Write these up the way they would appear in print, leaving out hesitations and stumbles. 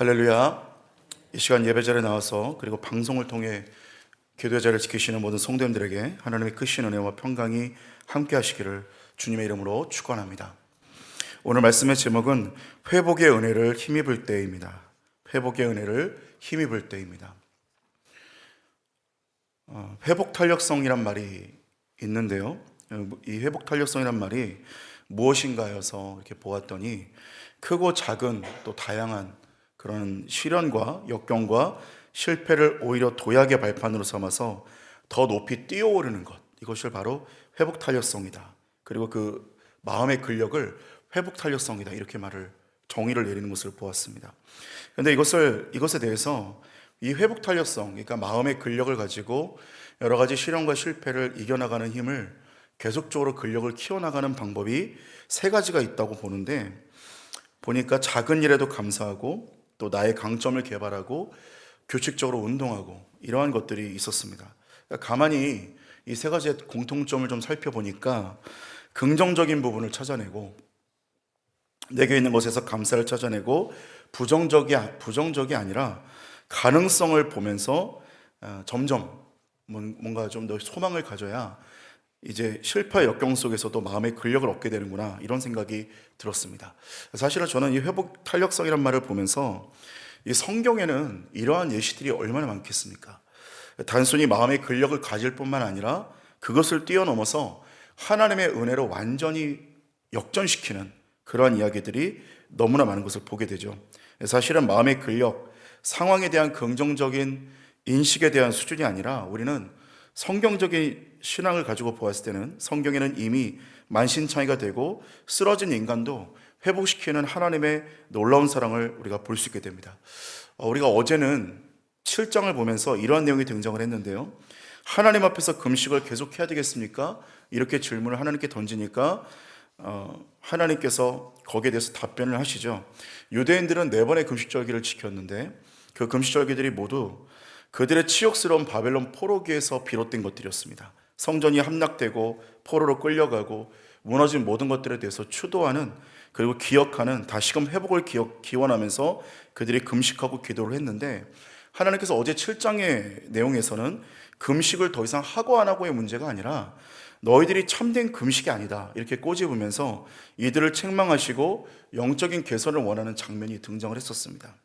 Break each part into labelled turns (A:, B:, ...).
A: 할렐루야. 이 시간 예배 자리에 나와서 그리고 방송을 통해 기도의 자리를 지키시는 모든 성도님들에게 하나님의 크신 은혜와 평강이 함께 하시기를 주님의 이름으로 축원합니다. 오늘 말씀의 제목은 회복의 은혜를 힘입을 때입니다. 회복의 은혜를 힘입을 때입니다. 회복 탄력성이란 말이 있는데요. 이 회복 탄력성이란 말이 무엇인가여서 이렇게 보았더니 크고 작은 또 다양한 그런 시련과 역경과 실패를 오히려 도약의 발판으로 삼아서 더 높이 뛰어오르는 것, 이것을 바로 회복 탄력성이다. 그리고 그 마음의 근력을 회복 탄력성이다, 이렇게 정의를 내리는 것을 보았습니다. 그런데 이것에 대해서 이 회복 탄력성, 그러니까 마음의 근력을 가지고 여러 가지 시련과 실패를 이겨나가는 힘을 계속적으로 근력을 키워나가는 방법이 세 가지가 있다고 보니까 작은 일에도 감사하고 또 나의 강점을 개발하고 규칙적으로 운동하고 이러한 것들이 있었습니다. 그러니까 가만히 이 세 가지의 공통점을 좀 살펴보니까 긍정적인 부분을 찾아내고 내게 있는 것에서 감사를 찾아내고 부정적이 아니라 가능성을 보면서 점점 뭔가 좀 더 소망을 가져야 이제 실패 역경 속에서도 마음의 근력을 얻게 되는구나, 이런 생각이 들었습니다. 사실은 저는 이 회복 탄력성이란 말을 보면서 이 성경에는 이러한 예시들이 얼마나 많겠습니까? 단순히 마음의 근력을 가질 뿐만 아니라 그것을 뛰어넘어서 하나님의 은혜로 완전히 역전시키는 그러한 이야기들이 너무나 많은 것을 보게 되죠. 사실은 마음의 근력, 상황에 대한 긍정적인 인식에 대한 수준이 아니라 우리는 성경적인 신앙을 가지고 보았을 때는 성경에는 이미 만신창이가 되고 쓰러진 인간도 회복시키는 하나님의 놀라운 사랑을 우리가 볼 수 있게 됩니다. 우리가 어제는 7장을 보면서 이러한 내용이 등장을 했는데요. 하나님 앞에서 금식을 계속해야 되겠습니까? 이렇게 질문을 하나님께 던지니까 하나님께서 거기에 대해서 답변을 하시죠. 유대인들은 4번의 금식절기를 지켰는데 그 금식절기들이 모두 그들의 치욕스러운 바벨론 포로기에서 비롯된 것들이었습니다. 성전이 함락되고 포로로 끌려가고 무너진 모든 것들에 대해서 추도하는, 그리고 기억하는, 다시금 회복을 기원하면서 그들이 금식하고 기도를 했는데, 하나님께서 어제 7장의 내용에서는 금식을 더 이상 하고 안 하고의 문제가 아니라 너희들이 참된 금식이 아니다, 이렇게 꼬집으면서 이들을 책망하시고 영적인 개선을 원하는 장면이 등장을 했었습니다.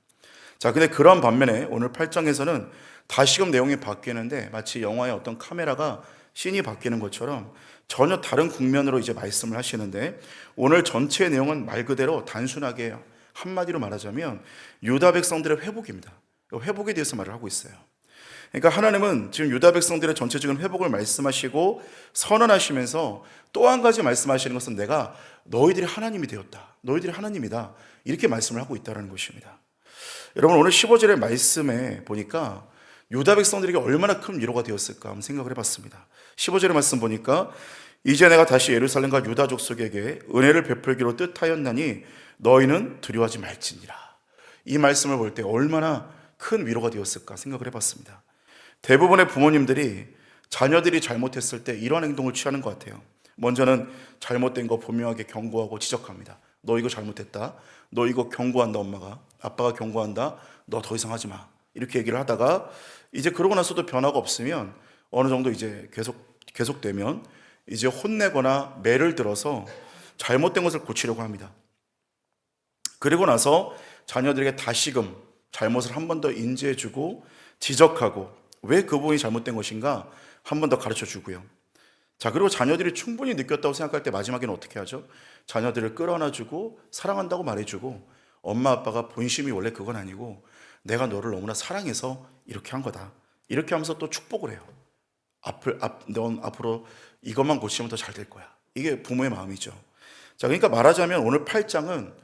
A: 자, 근데 그런 반면에 오늘 8장에서는 다시금 내용이 바뀌는데 마치 영화의 어떤 카메라가 씬이 바뀌는 것처럼 전혀 다른 국면으로 이제 말씀을 하시는데, 오늘 전체의 내용은 말 그대로 단순하게 한마디로 말하자면 유다 백성들의 회복입니다. 회복에 대해서 말을 하고 있어요. 그러니까 하나님은 지금 유다 백성들의 전체적인 회복을 말씀하시고 선언하시면서 또 한 가지 말씀하시는 것은 내가 너희들이 하나님이 되었다, 너희들이 하나님이다, 이렇게 말씀을 하고 있다는 것입니다. 여러분, 오늘 15절의 말씀에 보니까 유다 백성들에게 얼마나 큰 위로가 되었을까 한번 생각을 해봤습니다. 15절의 말씀 보니까 이제 내가 다시 예루살렘과 유다 족속에게 은혜를 베풀기로 뜻하였나니 너희는 두려워하지 말지니라. 이 말씀을 볼 때 얼마나 큰 위로가 되었을까 생각을 해봤습니다. 대부분의 부모님들이 자녀들이 잘못했을 때 이러한 행동을 취하는 것 같아요. 먼저는 잘못된 거 분명하게 경고하고 지적합니다. 너 이거 잘못했다, 너 이거 경고한다, 아빠가 경고한다, 너 더 이상 하지 마, 이렇게 얘기를 하다가 이제 그러고 나서도 변화가 없으면 어느 정도 이제 계속되면 이제 혼내거나 매를 들어서 잘못된 것을 고치려고 합니다. 그리고 나서 자녀들에게 다시금 잘못을 한 번 더 인지해주고 지적하고 왜 그 부분이 잘못된 것인가 한 번 더 가르쳐주고요. 자, 그리고 자녀들이 충분히 느꼈다고 생각할 때 마지막에는 어떻게 하죠? 자녀들을 끌어안아주고 사랑한다고 말해주고, 엄마 아빠가 본심이 원래 그건 아니고 내가 너를 너무나 사랑해서 이렇게 한 거다, 이렇게 하면서 또 축복을 해요. 넌 앞으로 이것만 고치면 더 잘 될 거야. 이게 부모의 마음이죠. 자, 그러니까 말하자면 오늘 8장은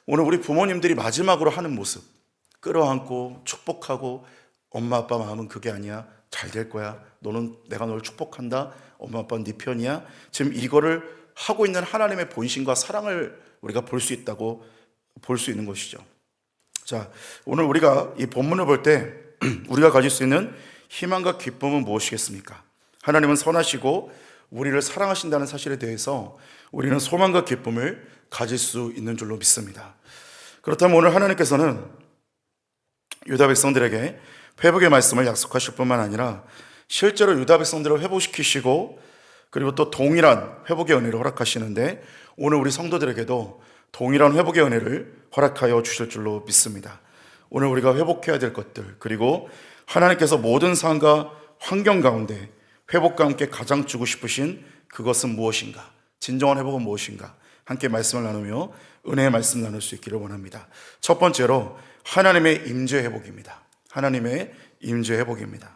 A: 오늘 우리 부모님들이 마지막으로 하는 모습, 끌어안고 축복하고, 엄마 아빠 마음은 그게 아니야, 잘 될 거야, 내가 너를 축복한다, 엄마 아빠는 네 편이야, 지금 이거를 하고 있는 하나님의 본심과 사랑을 우리가 볼 수 있는 것이죠. 자, 오늘 우리가 이 본문을 볼 때 우리가 가질 수 있는 희망과 기쁨은 무엇이겠습니까? 하나님은 선하시고 우리를 사랑하신다는 사실에 대해서 우리는 소망과 기쁨을 가질 수 있는 줄로 믿습니다. 그렇다면 오늘 하나님께서는 유다 백성들에게 회복의 말씀을 약속하실 뿐만 아니라 실제로 유다 백성들을 회복시키시고 그리고 또 동일한 회복의 은혜를 허락하시는데 오늘 우리 성도들에게도 동일한 회복의 은혜를 허락하여 주실 줄로 믿습니다. 오늘 우리가 회복해야 될 것들, 그리고 하나님께서 모든 상황과 환경 가운데 회복과 함께 가장 주고 싶으신 그것은 무엇인가, 진정한 회복은 무엇인가, 함께 말씀을 나누며 은혜의 말씀 나눌 수 있기를 원합니다. 첫 번째로 하나님의 임재 회복입니다. 하나님의 임재 회복입니다.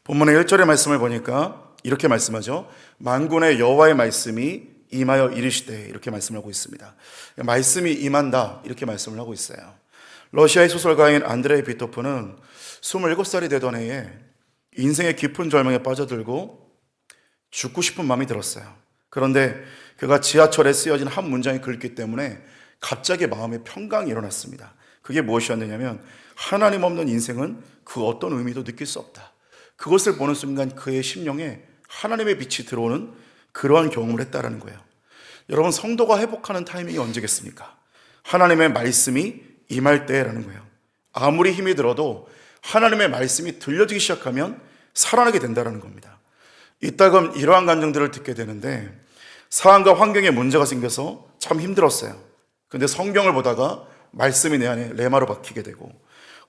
A: 본문의 1절의 말씀을 보니까 이렇게 말씀하죠. 만군의 여호와의 말씀이 임하여 이르시되, 이렇게 말씀하고 있습니다. 말씀이 임한다, 이렇게 말씀을 하고 있어요. 러시아의 소설가인 안드레이 비토프는 27살이 되던 해에 인생의 깊은 절망에 빠져들고 죽고 싶은 마음이 들었어요. 그런데 그가 지하철에 쓰여진 한 문장이 긁기 때문에 갑자기 마음에 평강이 일어났습니다. 그게 무엇이었느냐면 하나님 없는 인생은 그 어떤 의미도 느낄 수 없다. 그것을 보는 순간 그의 심령에 하나님의 빛이 들어오는 그러한 경험을 했다라는 거예요. 여러분, 성도가 회복하는 타이밍이 언제겠습니까? 하나님의 말씀이 임할 때라는 거예요. 아무리 힘이 들어도 하나님의 말씀이 들려지기 시작하면 살아나게 된다는 겁니다. 이따금 이러한 감정들을 듣게 되는데 상황과 환경에 문제가 생겨서 참 힘들었어요. 근데 성경을 보다가 말씀이 내 안에 레마로 박히게 되고,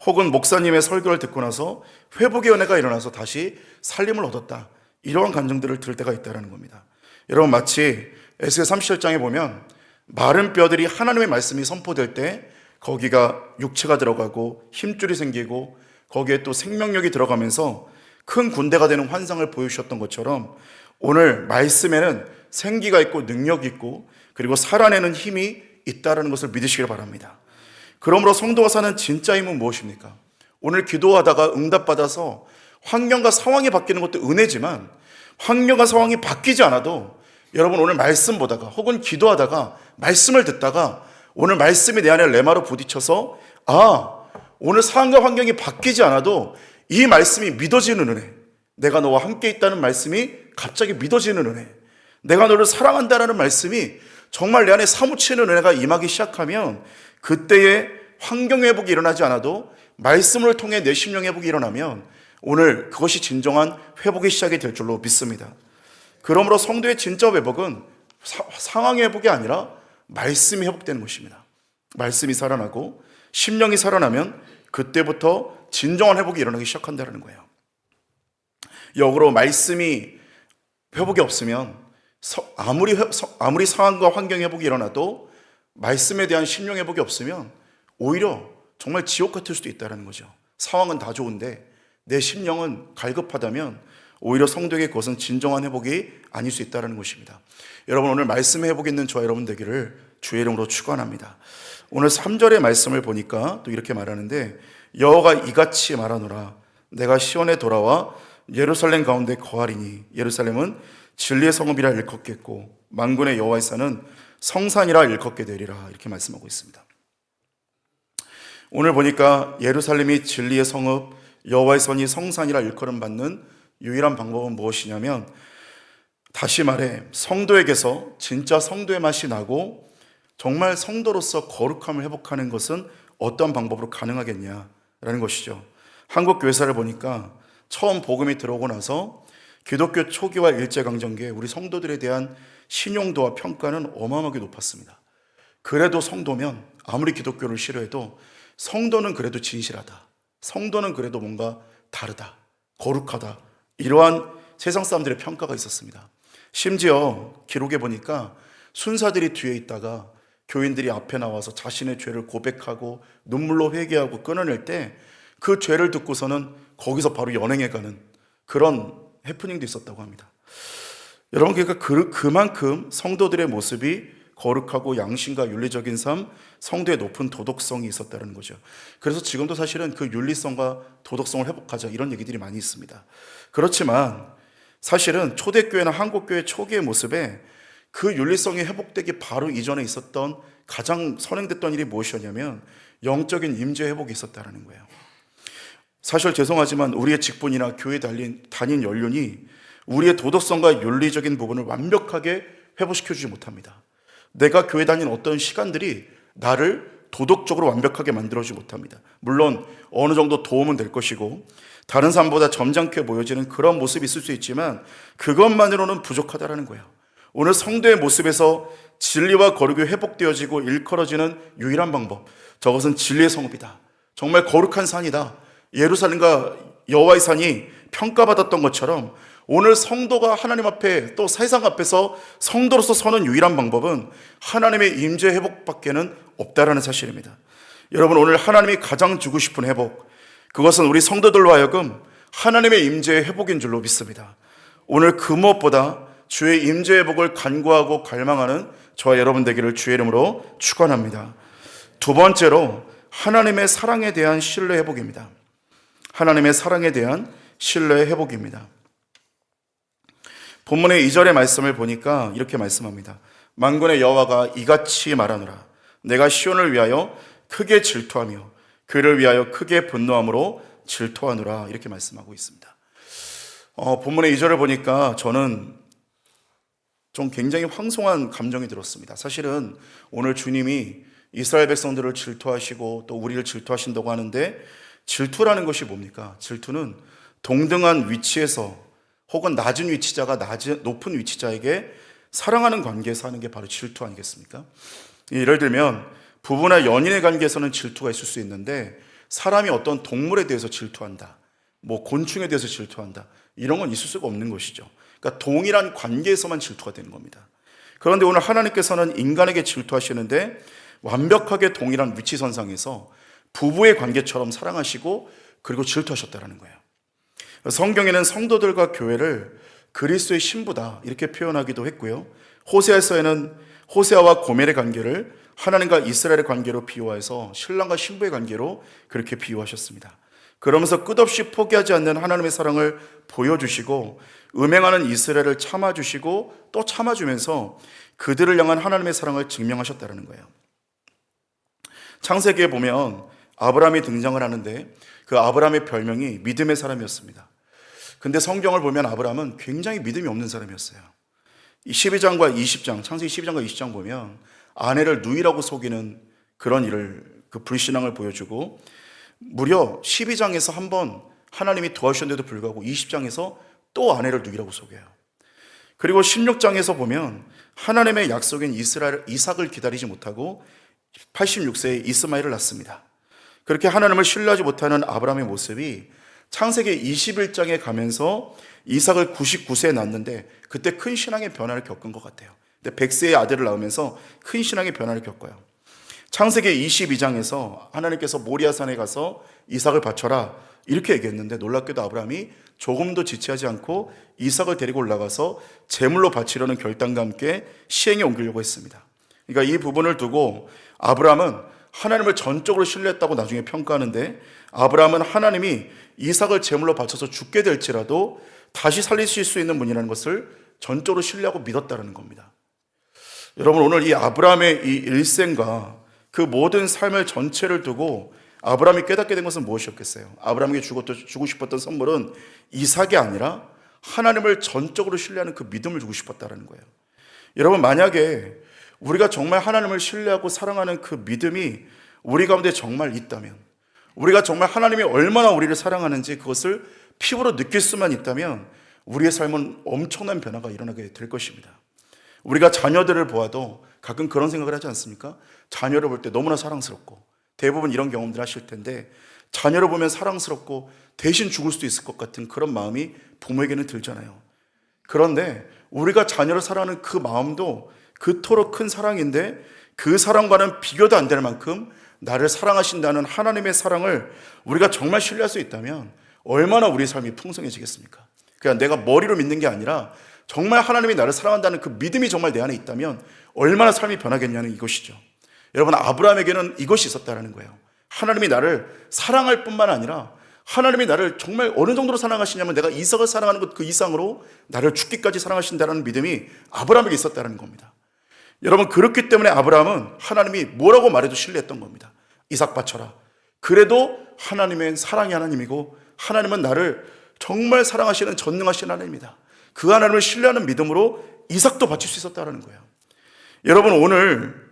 A: 혹은 목사님의 설교를 듣고 나서 회복의 은혜가 일어나서 다시 살림을 얻었다, 이러한 감정들을 들을 때가 있다는 겁니다. 여러분, 마치 에스겔 37장에 보면 마른 뼈들이 하나님의 말씀이 선포될 때 거기가 육체가 들어가고 힘줄이 생기고 거기에 또 생명력이 들어가면서 큰 군대가 되는 환상을 보여주셨던 것처럼 오늘 말씀에는 생기가 있고 능력이 있고 그리고 살아내는 힘이 있다는 것을 믿으시길 바랍니다. 그러므로 성도가 사는 진짜 힘은 무엇입니까? 오늘 기도하다가 응답받아서 환경과 상황이 바뀌는 것도 은혜지만 환경과 상황이 바뀌지 않아도 여러분, 오늘 말씀 보다가 혹은 기도하다가 말씀을 듣다가 오늘 말씀이 내 안에 레마로 부딪혀서 오늘 상황과 환경이 바뀌지 않아도 이 말씀이 믿어지는 은혜, 내가 너와 함께 있다는 말씀이 갑자기 믿어지는 은혜, 내가 너를 사랑한다는 말씀이 정말 내 안에 사무치는 은혜가 임하기 시작하면 그때의 환경 회복이 일어나지 않아도 말씀을 통해 내 심령 회복이 일어나면 오늘 그것이 진정한 회복의 시작이 될 줄로 믿습니다. 그러므로 성도의 진짜 회복은 상황의 회복이 아니라 말씀이 회복되는 것입니다. 말씀이 살아나고 심령이 살아나면 그때부터 진정한 회복이 일어나기 시작한다는 거예요. 역으로 말씀이 회복이 없으면 아무리 상황과 환경 회복이 일어나도 말씀에 대한 심령 회복이 없으면 오히려 정말 지옥 같을 수도 있다는 거죠. 상황은 다 좋은데 내 심령은 갈급하다면 오히려 성도에게 그것은 진정한 회복이 아닐 수 있다는 것입니다. 여러분, 오늘 말씀의 회복이 있는 저와 여러분 되기를 주의 이름으로 축원합니다. 오늘 3절의 말씀을 보니까 또 이렇게 말하는데, 여호와가 이같이 말하노라. 내가 시온에 돌아와 예루살렘 가운데 거하리니 예루살렘은 진리의 성읍이라 일컫겠고 만군의 여호와의 산은 성산이라 일컫게 되리라. 이렇게 말씀하고 있습니다. 오늘 보니까 예루살렘이 진리의 성읍, 여호와의 선이 성산이라 일컬음 받는 유일한 방법은 무엇이냐면, 다시 말해 성도에게서 진짜 성도의 맛이 나고 정말 성도로서 거룩함을 회복하는 것은 어떤 방법으로 가능하겠냐라는 것이죠. 한국 교회사를 보니까 처음 복음이 들어오고 나서 기독교 초기와 일제강점기에 우리 성도들에 대한 신용도와 평가는 어마어마하게 높았습니다. 그래도 성도면 아무리 기독교를 싫어해도 성도는 그래도 진실하다, 성도는 그래도 뭔가 다르다, 거룩하다, 이러한 세상 사람들의 평가가 있었습니다. 심지어 기록에 보니까 순사들이 뒤에 있다가 교인들이 앞에 나와서 자신의 죄를 고백하고 눈물로 회개하고 끊어낼 때 그 죄를 듣고서는 거기서 바로 연행해가는 그런 해프닝도 있었다고 합니다. 여러분, 그러니까 그만큼 성도들의 모습이 거룩하고 양심과 윤리적인 삶, 성도의 높은 도덕성이 있었다는 거죠. 그래서 지금도 사실은 그 윤리성과 도덕성을 회복하자, 이런 얘기들이 많이 있습니다. 그렇지만 사실은 초대교회나 한국교회 초기의 모습에 그 윤리성이 회복되기 바로 이전에 있었던 가장 선행됐던 일이 무엇이었냐면 영적인 임재 회복이 있었다는 거예요. 사실 죄송하지만 우리의 직분이나 교회 다닌 연륜이 우리의 도덕성과 윤리적인 부분을 완벽하게 회복시켜주지 못합니다. 내가 교회 다닌 어떤 시간들이 나를 도덕적으로 완벽하게 만들어주지 못합니다. 물론 어느 정도 도움은 될 것이고 다른 사람보다 점잖게 보여지는 그런 모습이 있을 수 있지만 그것만으로는 부족하다라는 거예요. 오늘 성도의 모습에서 진리와 거룩이 회복되어지고 일컬어지는 유일한 방법, 저것은 진리의 성읍이다. 정말 거룩한 산이다. 예루살렘과 여호와의 산이 평가받았던 것처럼 오늘 성도가 하나님 앞에 또 세상 앞에서 성도로서 서는 유일한 방법은 하나님의 임재 회복밖에는 없다라는 사실입니다. 여러분, 오늘 하나님이 가장 주고 싶은 회복, 그것은 우리 성도들로 하여금 하나님의 임재의 회복인 줄로 믿습니다. 오늘 그 무엇보다 주의 임재 회복을 간구하고 갈망하는 저와 여러분 되기를 주의 이름으로 축원합니다. 두 번째로 하나님의 사랑에 대한 신뢰 회복입니다. 하나님의 사랑에 대한 신뢰 회복입니다. 본문의 2절의 말씀을 보니까 이렇게 말씀합니다. 만군의 여호와가 이같이 말하노라. 내가 시온을 위하여 크게 질투하며 그를 위하여 크게 분노함으로 질투하노라. 이렇게 말씀하고 있습니다. 본문의 2절을 보니까 저는 좀 굉장히 황송한 감정이 들었습니다. 사실은 오늘 주님이 이스라엘 백성들을 질투하시고 또 우리를 질투하신다고 하는데, 질투라는 것이 뭡니까? 질투는 동등한 위치에서 혹은 낮은 위치자가 높은 위치자에게 사랑하는 관계에서 하는 게 바로 질투 아니겠습니까? 예를 들면 부부나 연인의 관계에서는 질투가 있을 수 있는데, 사람이 어떤 동물에 대해서 질투한다, 곤충에 대해서 질투한다, 이런 건 있을 수가 없는 것이죠. 그러니까 동일한 관계에서만 질투가 되는 겁니다. 그런데 오늘 하나님께서는 인간에게 질투하시는데 완벽하게 동일한 위치선상에서 부부의 관계처럼 사랑하시고 그리고 질투하셨다는 거예요. 성경에는 성도들과 교회를 그리스도의 신부다 이렇게 표현하기도 했고요. 호세아서에는 호세아와 고멜의 관계를 하나님과 이스라엘의 관계로 비유해서 신랑과 신부의 관계로 그렇게 비유하셨습니다. 그러면서 끝없이 포기하지 않는 하나님의 사랑을 보여주시고 음행하는 이스라엘을 참아주시고 또 참아주면서 그들을 향한 하나님의 사랑을 증명하셨다는 거예요. 창세기에 보면 아브라함이 등장을 하는데 그 아브라함의 별명이 믿음의 사람이었습니다. 근데 성경을 보면 아브라함은 굉장히 믿음이 없는 사람이었어요. 12장과 20장, 창세기 12장과 20장 보면 아내를 누이라고 속이는 그런 일을, 그 불신앙을 보여주고, 무려 12장에서 한 번 하나님이 도와주셨는데도 불구하고 20장에서 또 아내를 누이라고 속여요. 그리고 16장에서 보면 하나님의 약속인 이삭을 기다리지 못하고 86세에 이스마엘을 낳습니다. 그렇게 하나님을 신뢰하지 못하는 아브라함의 모습이 창세기 21장에 가면서 이삭을 99세에 낳는데 그때 큰 신앙의 변화를 겪은 것 같아요. 근데 100세의 아들을 낳으면서 큰 신앙의 변화를 겪어요. 창세기 22장에서 하나님께서 모리아산에 가서 이삭을 바쳐라 이렇게 얘기했는데, 놀랍게도 아브라함이 조금도 지체하지 않고 이삭을 데리고 올라가서 제물로 바치려는 결단과 함께 시행에 옮기려고 했습니다. 그러니까 이 부분을 두고 아브라함은 하나님을 전적으로 신뢰했다고 나중에 평가하는데, 아브라함은 하나님이 이삭을 제물로 바쳐서 죽게 될지라도 다시 살리실 수 있는 분이라는 것을 전적으로 신뢰하고 믿었다는 겁니다. 여러분, 오늘 이 아브라함의 이 일생과 그 모든 삶을 전체를 두고 아브라함이 깨닫게 된 것은 무엇이었겠어요? 아브라함에게 주고 싶었던 선물은 이삭이 아니라 하나님을 전적으로 신뢰하는 그 믿음을 주고 싶었다는 거예요. 여러분, 만약에 우리가 정말 하나님을 신뢰하고 사랑하는 그 믿음이 우리 가운데 정말 있다면, 우리가 정말 하나님이 얼마나 우리를 사랑하는지 그것을 피부로 느낄 수만 있다면 우리의 삶은 엄청난 변화가 일어나게 될 것입니다. 우리가 자녀들을 보아도 가끔 그런 생각을 하지 않습니까? 자녀를 볼 때 너무나 사랑스럽고, 대부분 이런 경험들 하실 텐데, 자녀를 보면 사랑스럽고 대신 죽을 수도 있을 것 같은 그런 마음이 부모에게는 들잖아요. 그런데 우리가 자녀를 사랑하는 그 마음도 그토록 큰 사랑인데, 그 사랑과는 비교도 안 될 만큼 나를 사랑하신다는 하나님의 사랑을 우리가 정말 신뢰할 수 있다면 얼마나 우리의 삶이 풍성해지겠습니까? 그냥 내가 머리로 믿는 게 아니라 정말 하나님이 나를 사랑한다는 그 믿음이 정말 내 안에 있다면 얼마나 삶이 변하겠냐는 이것이죠. 여러분, 아브라함에게는 이것이 있었다는 거예요. 하나님이 나를 사랑할 뿐만 아니라 하나님이 나를 정말 어느 정도로 사랑하시냐면 내가 이삭을 사랑하는 것 그 이상으로 나를 죽기까지 사랑하신다는 믿음이 아브라함에게 있었다는 겁니다. 여러분, 그렇기 때문에 아브라함은 하나님이 뭐라고 말해도 신뢰했던 겁니다. 이삭 바쳐라. 그래도 하나님은 사랑의 하나님이고 하나님은 나를 정말 사랑하시는 전능하신 하나님이다. 그 하나님을 신뢰하는 믿음으로 이삭도 바칠 수 있었다는 거예요. 여러분, 오늘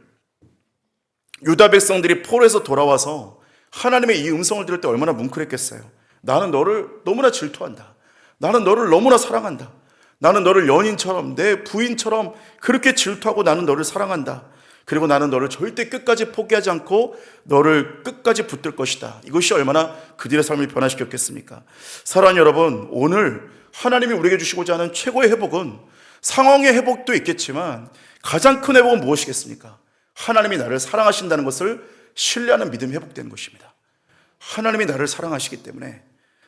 A: 유다 백성들이 포로에서 돌아와서 하나님의 이 음성을 들을 때 얼마나 뭉클했겠어요. 나는 너를 너무나 질투한다. 나는 너를 너무나 사랑한다. 나는 너를 연인처럼, 내 부인처럼 그렇게 질투하고 나는 너를 사랑한다. 그리고 나는 너를 절대 끝까지 포기하지 않고 너를 끝까지 붙들 것이다. 이것이 얼마나 그들의 삶을 변화시켰겠습니까? 사랑하는 여러분, 오늘 하나님이 우리에게 주시고자 하는 최고의 회복은 상황의 회복도 있겠지만 가장 큰 회복은 무엇이겠습니까? 하나님이 나를 사랑하신다는 것을 신뢰하는 믿음이 회복되는 것입니다. 하나님이 나를 사랑하시기 때문에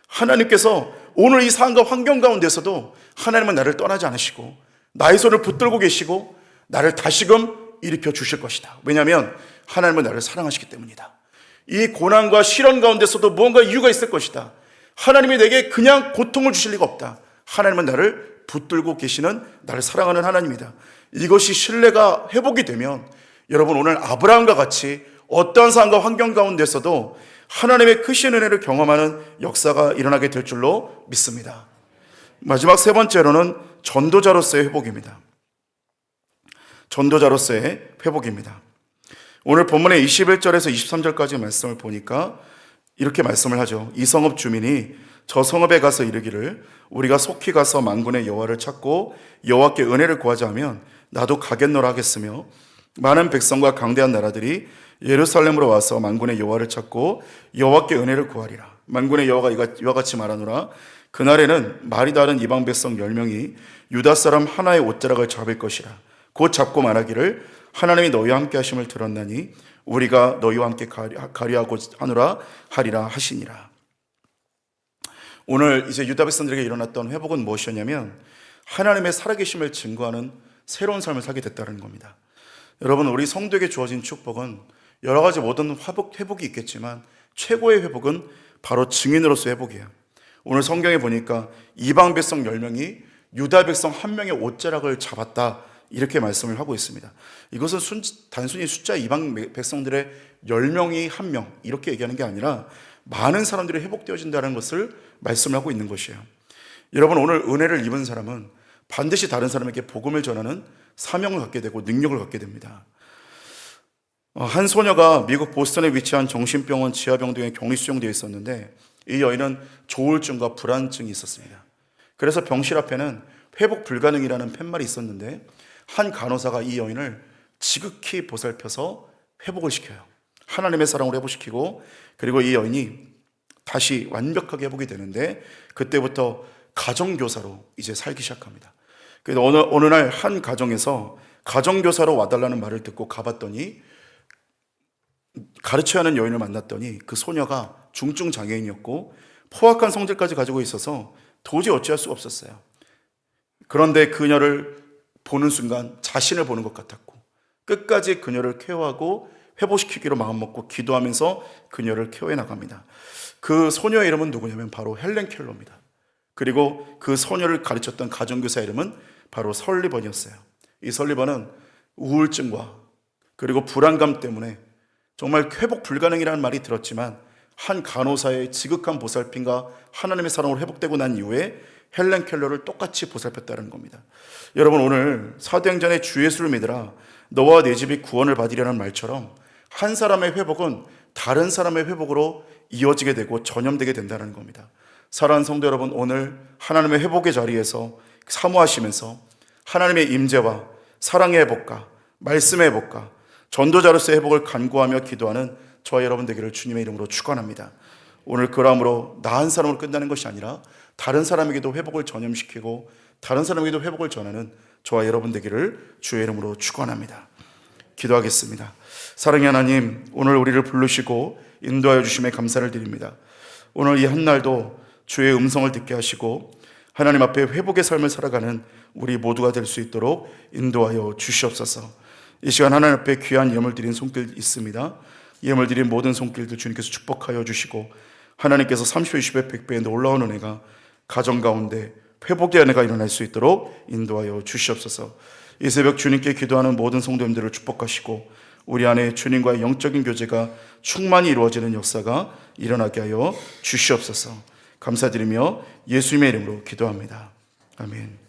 A: 하나님께서 오늘 이 상황과 환경 가운데서도 하나님은 나를 떠나지 않으시고 나의 손을 붙들고 계시고 나를 다시금 일으켜 주실 것이다. 왜냐하면 하나님은 나를 사랑하시기 때문이다. 이 고난과 시련 가운데서도 무언가 이유가 있을 것이다. 하나님이 내게 그냥 고통을 주실 리가 없다. 하나님은 나를 붙들고 계시는, 나를 사랑하는 하나님이다. 이것이 신뢰가 회복이 되면 여러분, 오늘 아브라함과 같이 어떠한 상황과 환경 가운데서도 하나님의 크신 은혜를 경험하는 역사가 일어나게 될 줄로 믿습니다. 마지막 세 번째로는 전도자로서의 회복입니다. 전도자로서의 회복입니다. 오늘 본문의 21절에서 23절까지 말씀을 보니까 이렇게 말씀을 하죠. 이 성읍 주민이 저 성읍에 가서 이르기를 우리가 속히 가서 만군의 여호와를 찾고 여호와께 은혜를 구하자 하면 나도 가겠노라 하겠으며 많은 백성과 강대한 나라들이 예루살렘으로 와서 만군의 여호와를 찾고 여호와께 은혜를 구하리라. 만군의 여호와가 이와 같이 말하노라. 그날에는 말이 다른 이방 백성 10명이 유다 사람 하나의 옷자락을 잡을 것이라. 곧 잡고 말하기를 하나님이 너희와 함께 하심을 들었나니 우리가 너희와 함께 가리하고 하노라 하리라 하시니라. 오늘 이제 유다 백성들에게 일어났던 회복은 무엇이었냐면 하나님의 살아계심을 증거하는 새로운 삶을 살게 됐다는 겁니다. 여러분, 우리 성도에게 주어진 축복은 여러 가지 모든 회복이 있겠지만 최고의 회복은 바로 증인으로서의 회복이에요. 오늘 성경에 보니까 이방 백성 10명이 유다 백성 1명의 옷자락을 잡았다, 이렇게 말씀을 하고 있습니다. 이것은 단순히 숫자 이방 백성들의 10명이 1명 이렇게 얘기하는 게 아니라 많은 사람들이 회복되어진다는 것을 말씀을 하고 있는 것이에요. 여러분, 오늘 은혜를 입은 사람은 반드시 다른 사람에게 복음을 전하는 사명을 갖게 되고 능력을 갖게 됩니다. 한 소녀가 미국 보스턴에 위치한 정신병원 지하병동에 격리 수용되어 있었는데 이 여인은 조울증과 불안증이 있었습니다. 그래서 병실 앞에는 회복 불가능이라는 팻말이 있었는데 한 간호사가 이 여인을 지극히 보살펴서 회복을 시켜요. 하나님의 사랑으로 회복시키고, 그리고 이 여인이 다시 완벽하게 회복이 되는데 그때부터 가정교사로 이제 살기 시작합니다. 그래서 어느 날 한 가정에서 가정교사로 와달라는 말을 듣고 가봤더니 가르쳐야 하는 여인을 만났더니 그 소녀가 중증 장애인이었고 포악한 성질까지 가지고 있어서 도저히 어찌할 수가 없었어요. 그런데 그녀를 보는 순간 자신을 보는 것 같았고 끝까지 그녀를 케어하고 회복시키기로 마음먹고 기도하면서 그녀를 케어해 나갑니다. 그 소녀의 이름은 누구냐면 바로 헬렌 켈러입니다. 그리고 그 소녀를 가르쳤던 가정교사 이름은 바로 설리번이었어요. 이 설리번은 우울증과 그리고 불안감 때문에 정말 회복 불가능이라는 말이 들었지만 한 간호사의 지극한 보살핌과 하나님의 사랑으로 회복되고 난 이후에 헬렌 켈러를 똑같이 보살폈다는 겁니다. 여러분, 오늘 사도행전의 주 예수를 믿으라 너와 내 집이 구원을 받으려는 말처럼 한 사람의 회복은 다른 사람의 회복으로 이어지게 되고 전염되게 된다는 겁니다. 사랑하는 성도 여러분, 오늘 하나님의 회복의 자리에서 사모하시면서 하나님의 임재와 사랑의 회복과 말씀의 회복과 전도자로서의 회복을 간구하며 기도하는 저와 여러분 되기를 주님의 이름으로 축원합니다. 오늘 그러므로 나 한 사람으로 끝나는 것이 아니라 다른 사람에게도 회복을 전염시키고 다른 사람에게도 회복을 전하는 저와 여러분 되기를 주의 이름으로 축원합니다. 기도하겠습니다. 사랑의 하나님, 오늘 우리를 부르시고 인도하여 주심에 감사를 드립니다. 오늘 이 한날도 주의 음성을 듣게 하시고 하나님 앞에 회복의 삶을 살아가는 우리 모두가 될 수 있도록 인도하여 주시옵소서. 이 시간 하나님 앞에 귀한 예물 드린 손길 있습니다. 예물 드린 모든 손길들 주님께서 축복하여 주시고 하나님께서 30배, 20배, 100배의 놀라운 은혜가 가정 가운데 회복의 은혜가 일어날 수 있도록 인도하여 주시옵소서. 이 새벽 주님께 기도하는 모든 성도님들을 축복하시고 우리 안에 주님과의 영적인 교제가 충만히 이루어지는 역사가 일어나게 하여 주시옵소서. 감사드리며 예수님의 이름으로 기도합니다. 아멘.